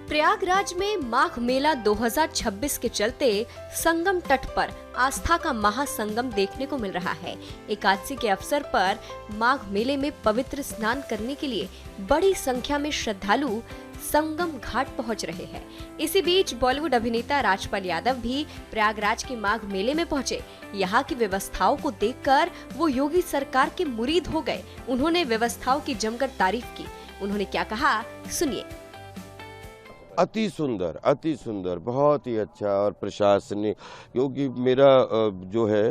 प्रयागराज में माघ मेला 2026 के चलते संगम तट पर आस्था का महासंगम देखने को मिल रहा है। एकादशी के अवसर पर माघ मेले में पवित्र स्नान करने के लिए बड़ी संख्या में श्रद्धालु संगम घाट पहुंच रहे हैं। इसी बीच बॉलीवुड अभिनेता राजपाल यादव भी प्रयागराज के माघ मेले में पहुंचे। यहाँ की व्यवस्थाओं को देखकर वो योगी सरकार के मुरीद हो गए। उन्होंने व्यवस्थाओं की जमकर तारीफ की। उन्होंने क्या कहा, सुनिए। अति सुंदर, बहुत ही अच्छा और प्रशासनिक, क्योंकि मेरा जो है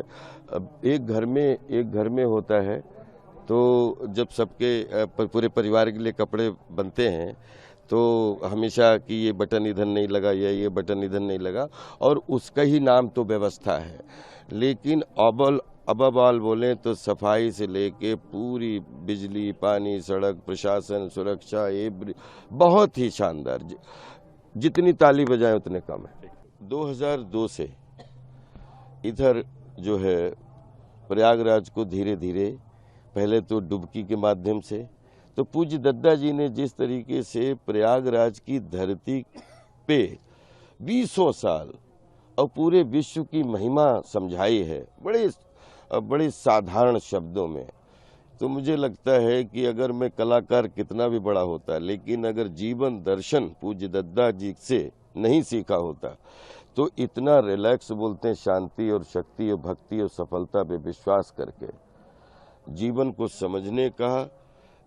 एक घर में होता है, तो जब सबके पूरे परिवार के लिए कपड़े बनते हैं तो हमेशा कि ये बटन इधर नहीं लगा या ये बटन इधर नहीं लगा, और उसका ही नाम तो व्यवस्था है। लेकिन अबल बोलें तो सफाई से लेके पूरी बिजली, पानी, सड़क, प्रशासन, सुरक्षा, ये बहुत ही शानदार। जितनी ताली बजाएं उतने कम है। 2002 से इधर जो है प्रयागराज को धीरे धीरे, पहले तो डुबकी के माध्यम से, तो पूज्य दद्दा जी ने जिस तरीके से प्रयागराज की धरती पे 20 साल और पूरे विश्व की महिमा समझाई है बड़े साधारण शब्दों में, तो मुझे लगता है कि अगर मैं कलाकार कितना भी बड़ा होता, लेकिन अगर जीवन दर्शन पूज्य दद्दा जी से नहीं सीखा होता तो इतना रिलैक्स बोलते हैं, शांति और शक्ति और भक्ति और सफलता पे विश्वास करके जीवन को समझने का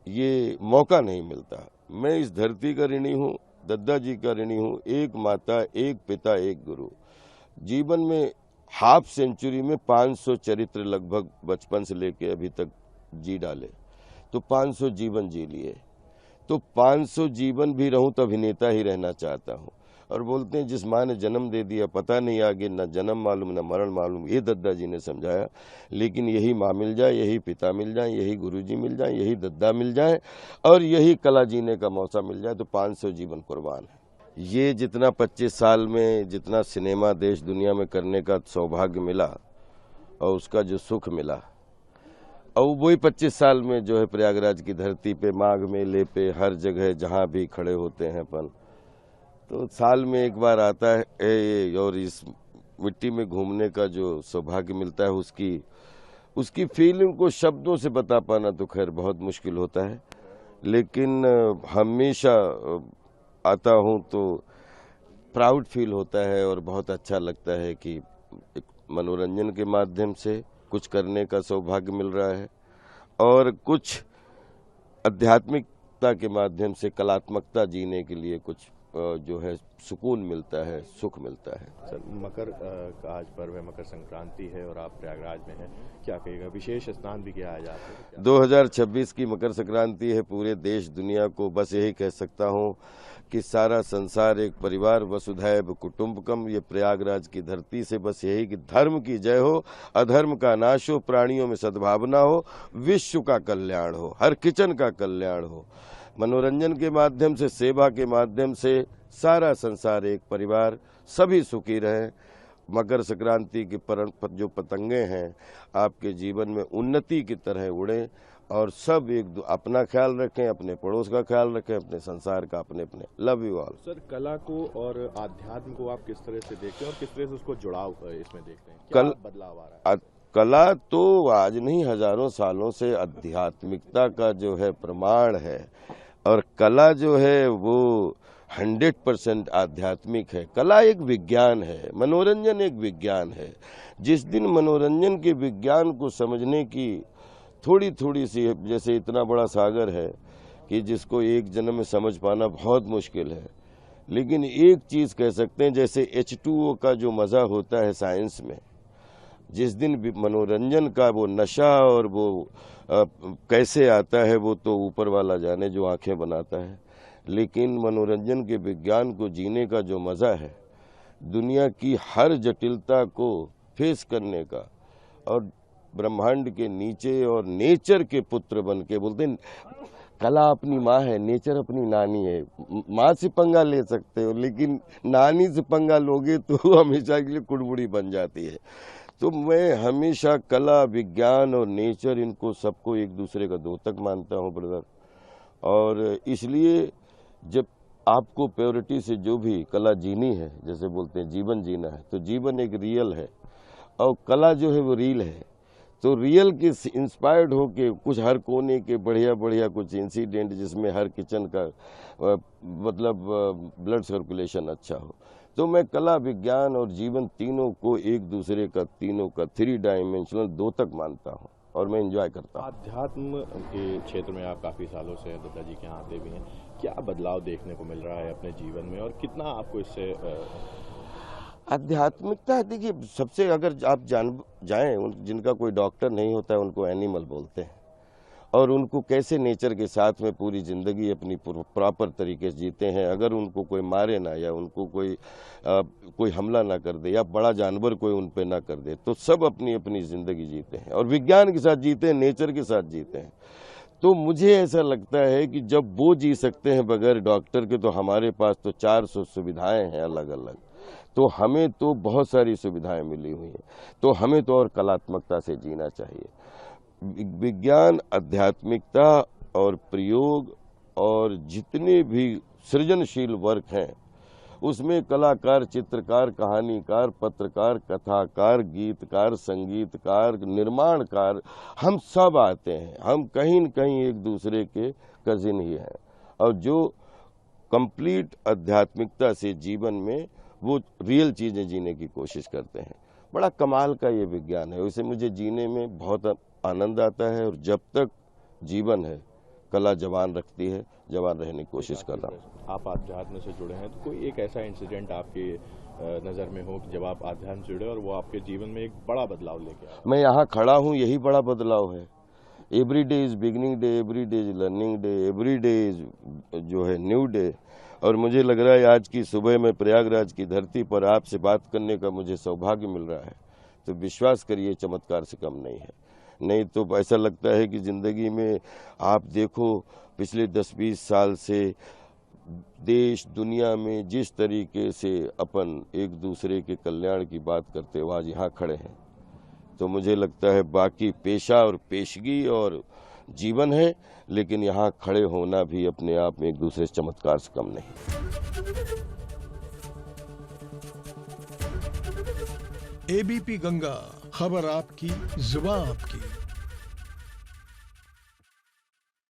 ये मौका नहीं मिलता। मैं इस धरती का ऋणी हूँ, दद्दा जी का ऋणी हूँ। एक माता, एक पिता, एक गुरु। जीवन में हाफ सेंचुरी में 500 चरित्र लगभग बचपन से लेके अभी तक जी डाले, तो 500 जीवन जी लिए, तो 500 जीवन भी रहूं तो अभिनेता ही रहना चाहता हूं। और बोलते हैं जिस माँ ने जन्म दे दिया पता नहीं आगे न जन्म मालूम न मरण मालूम, ये दद्दा जी ने समझाया। लेकिन यही माँ मिल जाए, यही पिता मिल जाए, यही गुरुजी मिल जाए, यही दद्दा मिल जाए और यही कला जीने का मौका मिल जाए तो 500 जीवन कुर्बान है। ये जितना 25 साल में जितना सिनेमा देश दुनिया में करने का सौभाग्य मिला और उसका जो सुख मिला, और वही 25 साल में जो है प्रयागराज की धरती पे, माघ मेले पे, हर जगह जहाँ भी खड़े होते हैं अपन, तो साल में एक बार आता है और इस मिट्टी में घूमने का जो सौभाग्य मिलता है, उसकी फीलिंग को शब्दों से बता पाना तो खैर बहुत मुश्किल होता है। लेकिन हमेशा आता हूँ तो प्राउड फील होता है और बहुत अच्छा लगता है कि एक मनोरंजन के माध्यम से कुछ करने का सौभाग्य मिल रहा है और कुछ आध्यात्मिकता के माध्यम से कलात्मकता जीने के लिए कुछ जो है सुकून मिलता है, सुख मिलता है। सर, मकर का आज पर्व है, मकर संक्रांति है और आप प्रयागराज में हैं, क्या कहेगा? विशेष स्नान भी किया जाता है। 2026 की मकर संक्रांति है। पूरे देश दुनिया को बस यही कह सकता हूँ कि सारा संसार एक परिवार, वसुधैव कुटुंबकम। ये प्रयागराज की धरती से बस यही कि धर्म की जय हो, अधर्म का नाश हो, प्राणियों में सद्भावना हो, विश्व का कल्याण हो, हर किचन का कल्याण हो। मनोरंजन के माध्यम से, सेवा के माध्यम से सारा संसार एक परिवार, सभी सुखी रहें। मकर संक्रांति की जो पतंगे हैं आपके जीवन में उन्नति की तरह उड़ें और सब अपना ख्याल रखें, अपने पड़ोस का ख्याल रखें, अपने संसार का, अपने। Love you all. सर, कला को और आध्यात्म को आप किस तरह से देखते हैं और किस तरह से उसको जुड़ाव इसमें देखते हैं? क्या बदलाव आ रहा है? कला तो आज नहीं, हजारों सालों से आध्यात्मिकता का जो है प्रमाण है, और कला जो है वो 100% आध्यात्मिक है। कला एक विज्ञान है, मनोरंजन एक विज्ञान है। जिस दिन मनोरंजन के विज्ञान को समझने की थोड़ी सी, जैसे इतना बड़ा सागर है कि जिसको एक जन्म में समझ पाना बहुत मुश्किल है, लेकिन एक चीज कह सकते हैं, जैसे H2O का जो मजा होता है साइंस में, जिस दिन मनोरंजन का वो नशा और वो कैसे आता है वो तो ऊपर वाला जाने, जो आंखें बनाता है। लेकिन मनोरंजन के विज्ञान को जीने का जो मजा है, दुनिया की हर जटिलता को फेस करने का, और ब्रह्मांड के नीचे और नेचर के पुत्र बन के, बोलते हैं कला अपनी माँ है, नेचर अपनी नानी है। माँ से पंगा ले सकते हो, लेकिन नानी से पंगा लोगे तो हमेशा के लिए कुड़मुड़ी बन जाती है। तो मैं हमेशा कला, विज्ञान और नेचर, इनको सबको एक दूसरे का द्योतक मानता हूँ ब्रदर। और इसलिए जब आपको प्योरिटी से जो भी कला जीनी है, जैसे बोलते हैं जीवन जीना है, तो जीवन एक रियल है और कला जो है वो रील है। तो रियल के इंस्पायर्ड होके कुछ हर कोने के बढ़िया बढ़िया कुछ इंसिडेंट जिसमें हर किचन का मतलब ब्लड सर्कुलेशन अच्छा हो, तो मैं कला, विज्ञान और जीवन तीनों को एक दूसरे का, तीनों का 3 डायमेंशनल 2 तक मानता हूँ और मैं एंजॉय करता हूँ। आध्यात्म के क्षेत्र में आप काफ़ी सालों से दत्ता जी के यहाँ आते भी हैं, क्या बदलाव देखने को मिल रहा है अपने जीवन में और कितना आपको इससे आध्यात्मिकता, देखिए सबसे अगर आप जाएं, जिनका कोई डॉक्टर नहीं होता है उनको एनिमल बोलते हैं, और उनको कैसे नेचर के साथ में पूरी ज़िंदगी अपनी प्रॉपर तरीके से जीते हैं। अगर उनको कोई मारे ना, या उनको कोई हमला ना कर दे, या बड़ा जानवर कोई उन पे ना कर दे, तो सब अपनी अपनी ज़िंदगी जीते हैं और विज्ञान के साथ जीते हैं, नेचर के साथ जीते हैं। तो मुझे ऐसा लगता है कि जब वो जी सकते हैं बगैर डॉक्टर के, तो हमारे पास तो 400 सुविधाएं हैं अलग अलग, तो हमें तो बहुत सारी सुविधाएं मिली हुई हैं, तो हमें तो और कलात्मकता से जीना चाहिए। विज्ञान, आध्यात्मिकता और प्रयोग और जितने भी सृजनशील वर्क हैं, उसमें कलाकार, चित्रकार, कहानीकार, पत्रकार, कथाकार, गीतकार, संगीतकार, निर्माणकार, हम सब आते हैं। हम कहीं न कहीं एक दूसरे के कजिन ही हैं, और जो कंप्लीट आध्यात्मिकता से जीवन में वो रियल चीज़ें जीने की कोशिश करते हैं। बड़ा कमाल का ये विज्ञान है, उसे मुझे जीने में बहुत आनंद आता है, और जब तक जीवन है कला जवान रखती है, जवान रहने की कोशिश कर रहा हूँ। आप आध्यात्म से जुड़े हैं, तो कोई एक ऐसा इंसिडेंट आपके नज़र में हो कि जब आप आध्यात्म से जुड़े और वो आपके जीवन में एक बड़ा बदलाव लेके आए? मैं यहाँ खड़ा हूँ, यही बड़ा बदलाव है। Every day is beginning day, every day is learning day, every day is जो है न्यू डे। और मुझे लग रहा है आज की सुबह में प्रयागराज की धरती पर आपसे बात करने का मुझे सौभाग्य मिल रहा है, तो विश्वास करिए चमत्कार से कम नहीं है। नहीं तो ऐसा लगता है कि ज़िंदगी में आप देखो पिछले 10-20 साल से देश दुनिया में जिस तरीके से अपन एक दूसरे के कल्याण की बात करते हो, आज यहाँ खड़े हैं, तो मुझे लगता है बाकी पेशा और पेशगी और जीवन है, लेकिन यहाँ खड़े होना भी अपने आप में एक दूसरे चमत्कार से कम नहीं। एबीपी गंगा, खबर आपकी, जुबान आपकी।